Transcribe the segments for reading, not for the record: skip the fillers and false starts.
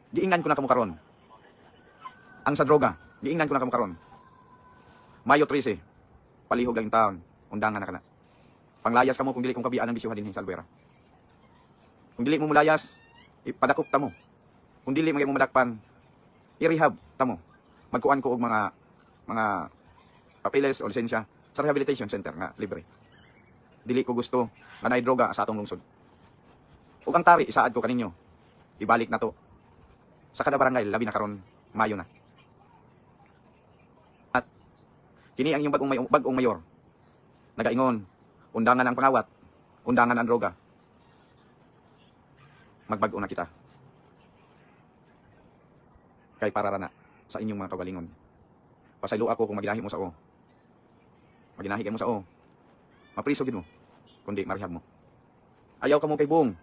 Giingnan ko na kamo karon. Ang sa droga, giingnan ko na kamo karon. Mayo 13, palihog lang yung taon, undangan na kana. Panglayas kamo kung dili kong kabiyaan ng bisyo din sa Albuera. Kung dili mo mulayas, ipadakop ta mo. Kung dili mo madakpan, i-rehab ta mo. Magkuan ko og mga papeles o lisensya sa rehabilitation center nga libre. Dili ko gusto nga naay droga sa atong lungsod. Ug ang tari isaad ko kaninyo. Ibalik na to sa kada barangay labi na karon Mayo na. At kini ang inyong bagong mayor. Nagaingon, undangan ang pangawat, undangan ang droga. Magbag-o na kita. Kay para na sa inyong mga kagalingon. Pasaylo ako kung maginahi mo sa o. Maginahi mo sa o. Mapriso gid mo. Kundi marihab mo. Ayaw ka mo kay buong.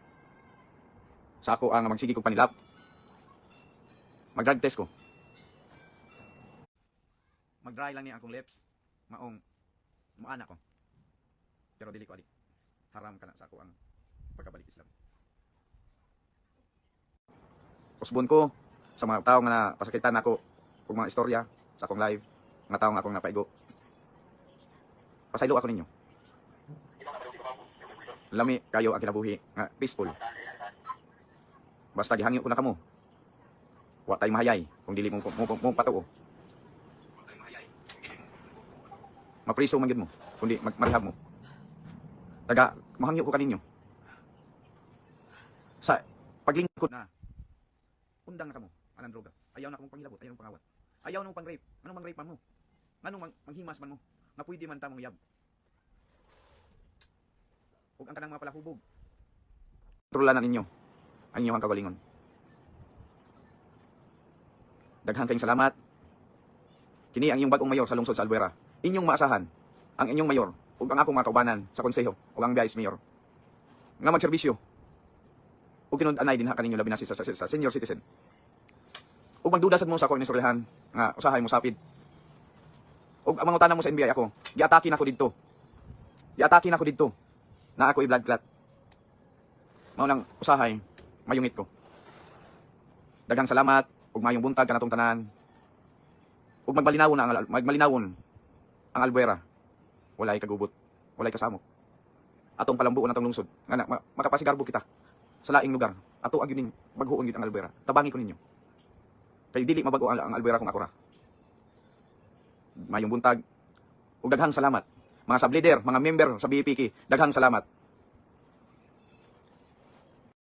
Sa ako ang magsigi kong panilap. Mag-drug test ko. Mag-dry lang ni akong lips. Maong maana ko. Pero dili ko adi. Haram ka na sa ako ang pagkabalik Islam. Usbon ko sa mga tao nga napasakitan ako kung mga istorya sa akong live, mga tao nga akong napaigo. Pasaylo ako ninyo. Lami kayo ang kinabuhi nga peaceful. Basta gihangyo ko na kamo. Wa tay mahayay kung dili mo patuo. Mapriso man gid mo kundi marihab mo. Taga mahangyo ko kaninyo. Sa paglingkod na undang na kamo anang droga. Ayaw na kamo panghilabot, ayaw na pangawat. Ayaw na pang-rape. Anong mang-rape man mo? Anong manghimas man mo? Nga pwede man ta mong yab. Ug ang kanang mga palahubog. Kontrolanan ninyo ang inyong kagalingon. Daghang kayong salamat. Kini ang inyong bagong mayor sa lungsod sa Albuera. Inyong maasahan ang inyong mayor ug ang akong mga kaubanan sa konseho ug ang vice mayor nga magserbisyo ug tinud-anay din ha kaninyo labi na sa senior citizen. Ug magduda sad mo sa ako ni Sorlehan nga usahay mo sapid. Ug ang mga utana mo sa NBI ako, giatake na ko didto. Giatake na ko didto. Na ako i-blood clot. Mao nang usahay mayungit ko. Daghang salamat ug mayong buntag kanatong tanan. Ug magmalinawon ang Albuera. Walay kagubot, walay kasamok. Atong palambuon atong lungsod nga makapasigarbo kita sa laing lugar. Ato ag yuning baghuon gid ang Albuera. Tabangi ko ninyo. Kay dili mabago ang Albuera kung ako ra. Mayong buntag ug daghang salamat mga sub-leader, mga member sa BPK. Daghang salamat.